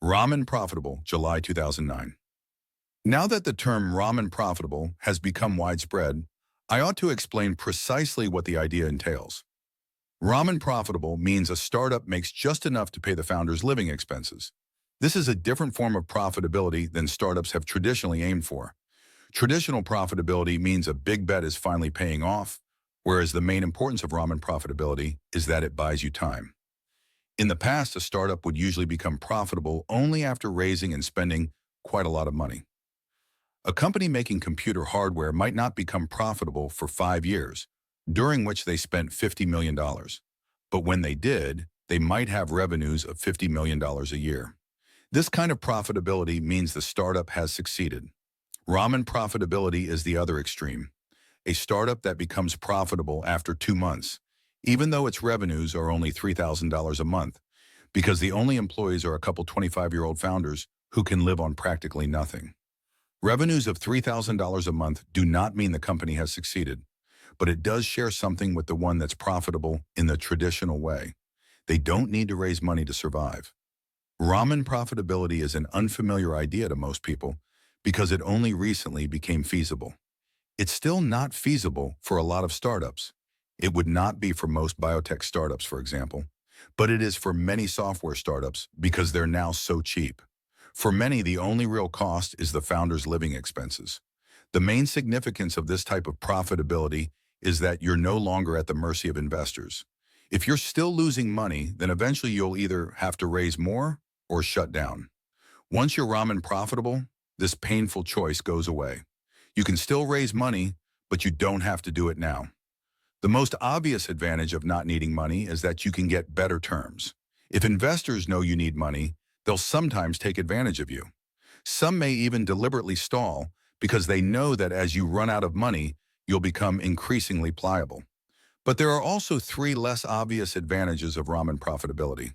Ramen Profitable, July 2009. Now that the term ramen profitable has become widespread, I ought to explain precisely what the idea entails. Ramen profitable means a startup makes just enough to pay the founder's living expenses. This is a different form of profitability than startups have traditionally aimed for. Traditional profitability means a big bet is finally paying off, whereas the main importance of ramen profitability is that it buys you time. In the past, a startup would usually become profitable only after raising and spending quite a lot of money. A company making computer hardware might not become profitable for 5 years, during which they spent $50 million. But when they did, they might have revenues of $50 million a year. This kind of profitability means the startup has succeeded. Ramen profitability is the other extreme. A startup that becomes profitable after 2 months, even though its revenues are only $3,000 a month, because the only employees are a couple 25-year-old founders who can live on practically nothing. Revenues of $3,000 a month do not mean the company has succeeded, but it does share something with the one that's profitable in the traditional way. They don't need to raise money to survive. Ramen profitability is an unfamiliar idea to most people because it only recently became feasible. It's still not feasible for a lot of startups. It would not be for most biotech startups, for example, but it is for many software startups because they're now so cheap. For many, the only real cost is the founder's living expenses. The main significance of this type of profitability is that you're no longer at the mercy of investors. If you're still losing money, then eventually you'll either have to raise more or shut down. Once you're ramen profitable, this painful choice goes away. You can still raise money, but you don't have to do it now. The most obvious advantage of not needing money is that you can get better terms. If investors know you need money, they'll sometimes take advantage of you. Some may even deliberately stall because they know that as you run out of money, you'll become increasingly pliable. But there are also 3 less obvious advantages of ramen profitability.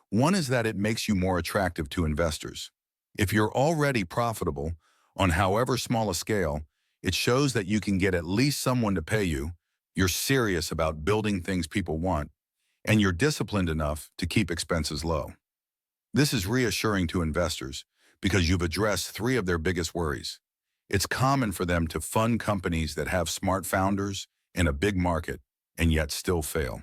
One is that it makes you more attractive to investors. If you're already profitable, on however small a scale, it shows that you can get at least someone to pay you, you're serious about building things people want, and you're disciplined enough to keep expenses low. This is reassuring to investors because you've addressed 3 of their biggest worries. It's common for them to fund companies that have smart founders in a big market and yet still fail.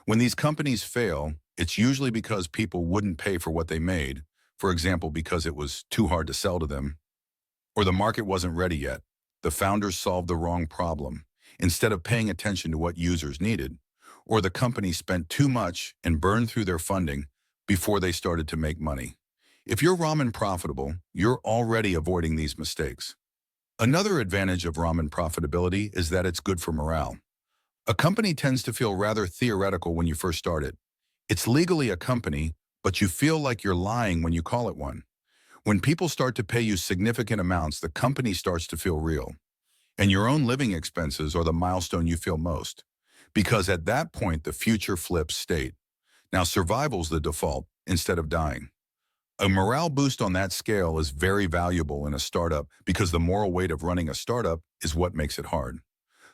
When these companies fail, it's usually because people wouldn't pay for what they made, for example, because it was too hard to sell to them, or the market wasn't ready yet. The founders solved the wrong problem instead of paying attention to what users needed, or the company spent too much and burned through their funding before they started to make money. If you're ramen profitable, you're already avoiding these mistakes. Another advantage of ramen profitability is that it's good for morale. A company tends to feel rather theoretical when you first start it. It's legally a company, but you feel like you're lying when you call it one. When people start to pay you significant amounts, the company starts to feel real. And your own living expenses are the milestone you feel most, because at that point, the future flips state. Now, survival's the default instead of dying. A morale boost on that scale is very valuable in a startup because the moral weight of running a startup is what makes it hard.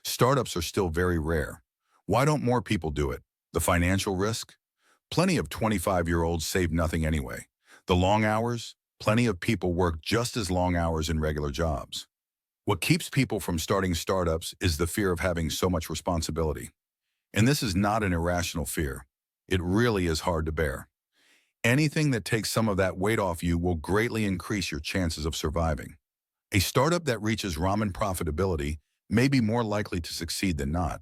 Startups are still very rare. Why don't more people do it? The financial risk? Plenty of 25-year-olds save nothing anyway. The long hours? Plenty of people work just as long hours in regular jobs. What keeps people from starting startups is the fear of having so much responsibility. And this is not an irrational fear. It really is hard to bear. Anything that takes some of that weight off you will greatly increase your chances of surviving. A startup that reaches ramen profitability may be more likely to succeed than not,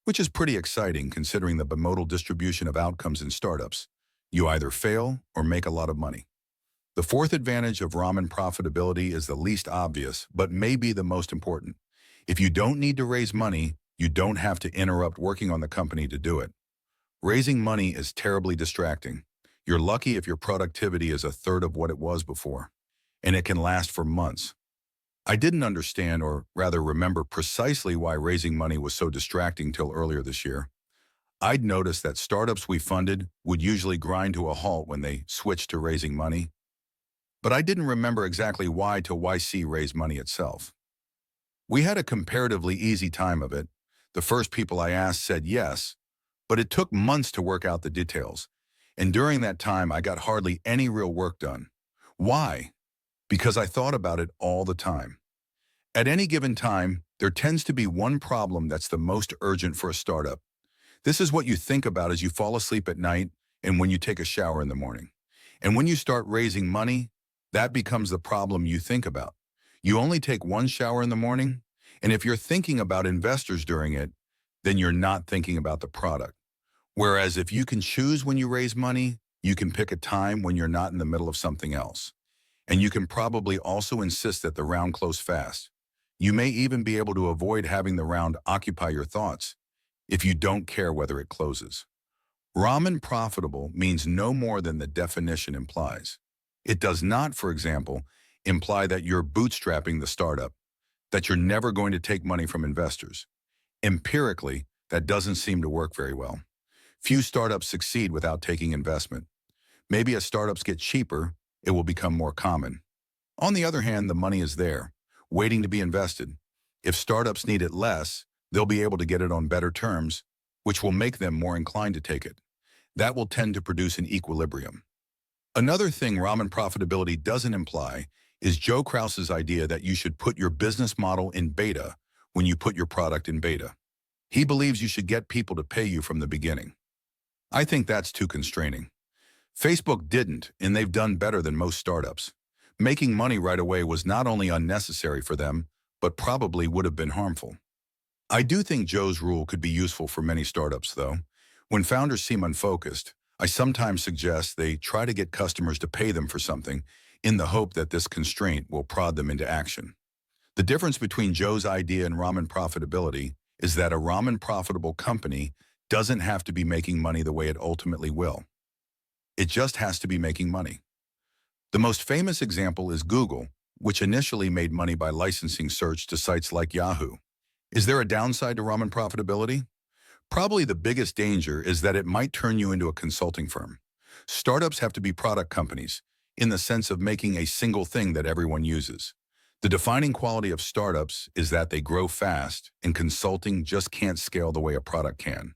which is pretty exciting considering the bimodal distribution of outcomes in startups. You either fail or make a lot of money. The 4th advantage of ramen profitability is the least obvious, but may be the most important. If you don't need to raise money, you don't have to interrupt working on the company to do it. Raising money is terribly distracting. You're lucky if your productivity is a third of what it was before, and it can last for months. I didn't understand, or rather remember precisely why raising money was so distracting till earlier this year. I'd noticed that startups we funded would usually grind to a halt when they switched to raising money, but I didn't remember exactly why till YC raised money itself. We had a comparatively easy time of it. The first people I asked said yes, but it took months to work out the details. And during that time, I got hardly any real work done. Why? Because I thought about it all the time. At any given time, there tends to be one problem that's the most urgent for a startup. This is what you think about as you fall asleep at night and when you take a shower in the morning. And when you start raising money, that becomes the problem you think about. You only take one shower in the morning, and if you're thinking about investors during it, then you're not thinking about the product. Whereas if you can choose when you raise money, you can pick a time when you're not in the middle of something else. And you can probably also insist that the round close fast. You may even be able to avoid having the round occupy your thoughts if you don't care whether it closes. Ramen profitable means no more than the definition implies. It does not, for example, imply that you're bootstrapping the startup, that you're never going to take money from investors. Empirically, that doesn't seem to work very well. Few startups succeed without taking investment. Maybe as startups get cheaper, it will become more common. On the other hand, the money is there, waiting to be invested. If startups need it less, they'll be able to get it on better terms, which will make them more inclined to take it. That will tend to produce an equilibrium. Another thing ramen profitability doesn't imply is Joe Krause's idea that you should put your business model in beta when you put your product in beta. He believes you should get people to pay you from the beginning. I think that's too constraining. Facebook didn't, and they've done better than most startups. Making money right away was not only unnecessary for them, but probably would have been harmful. I do think Joe's rule could be useful for many startups, though. When founders seem unfocused, I sometimes suggest they try to get customers to pay them for something in the hope that this constraint will prod them into action. The difference between Joe's idea and ramen profitability is that a ramen profitable company doesn't have to be making money the way it ultimately will. It just has to be making money. The most famous example is Google, which initially made money by licensing search to sites like Yahoo. Is there a downside to ramen profitability? Probably the biggest danger is that it might turn you into a consulting firm. Startups have to be product companies, in the sense of making a single thing that everyone uses. The defining quality of startups is that they grow fast, and consulting just can't scale the way a product can.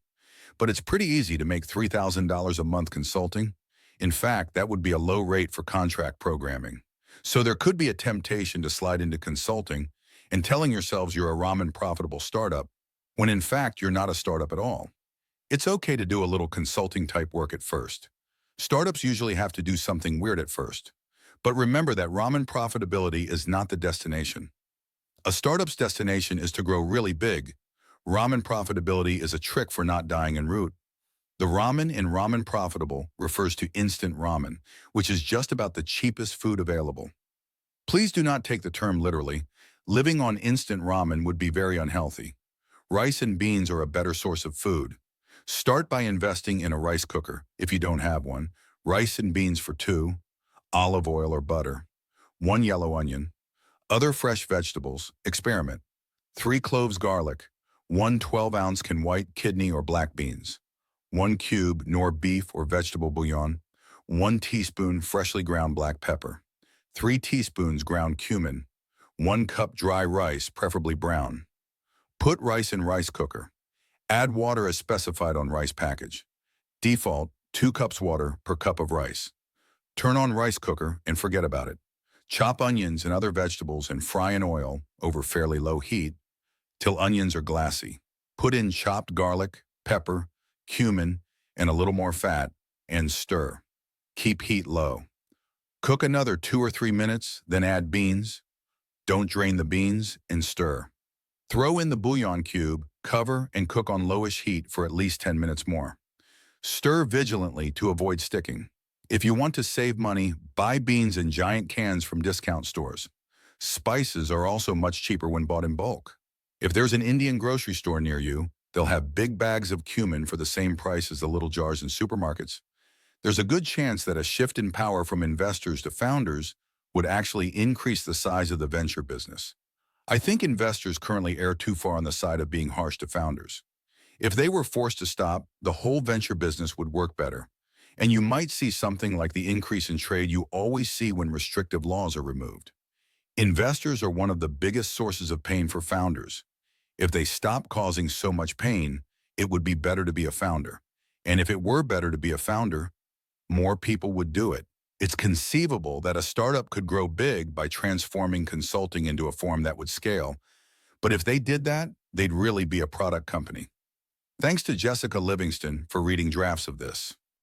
But it's pretty easy to make $3,000 a month consulting. In fact, that would be a low rate for contract programming. So there could be a temptation to slide into consulting and telling yourselves you're a ramen profitable startup, when in fact you're not a startup at all. It's okay to do a little consulting type work at first. Startups usually have to do something weird at first. But remember that ramen profitability is not the destination. A startup's destination is to grow really big. Ramen profitability is a trick for not dying en route. The ramen in Ramen Profitable refers to instant ramen, which is just about the cheapest food available. Please do not take the term literally. Living on instant ramen would be very unhealthy. Rice and beans are a better source of food. Start by investing in a rice cooker, if you don't have one, rice and beans for 2, olive oil or butter, 1 yellow onion, other fresh vegetables, experiment, 3 cloves garlic, 1 12-ounce can white kidney or black beans, 1 cube nor beef or vegetable bouillon, 1 teaspoon freshly ground black pepper, 3 teaspoons ground cumin, 1 cup dry rice, preferably brown. Put rice in rice cooker. Add water as specified on rice package. Default, 2 cups water per cup of rice. Turn on rice cooker and forget about it. Chop onions and other vegetables and fry in oil over fairly low heat till onions are glassy. Put in chopped garlic, pepper, cumin, and a little more fat, and stir. Keep heat low. Cook another 2 or 3 minutes, then add beans. Don't drain the beans and stir. Throw in the bouillon cube, cover, and cook on lowish heat for at least 10 minutes more. Stir vigilantly to avoid sticking. If you want to save money, buy beans in giant cans from discount stores. Spices are also much cheaper when bought in bulk. If there's an Indian grocery store near you, they'll have big bags of cumin for the same price as the little jars in supermarkets. There's a good chance that a shift in power from investors to founders would actually increase the size of the venture business. I think investors currently err too far on the side of being harsh to founders. If they were forced to stop, the whole venture business would work better. And you might see something like the increase in trade you always see when restrictive laws are removed. Investors are one of the biggest sources of pain for founders. If they stop causing so much pain, it would be better to be a founder. And if it were better to be a founder, more people would do it. It's conceivable that a startup could grow big by transforming consulting into a form that would scale, but if they did that, they'd really be a product company. Thanks to Jessica Livingston for reading drafts of this.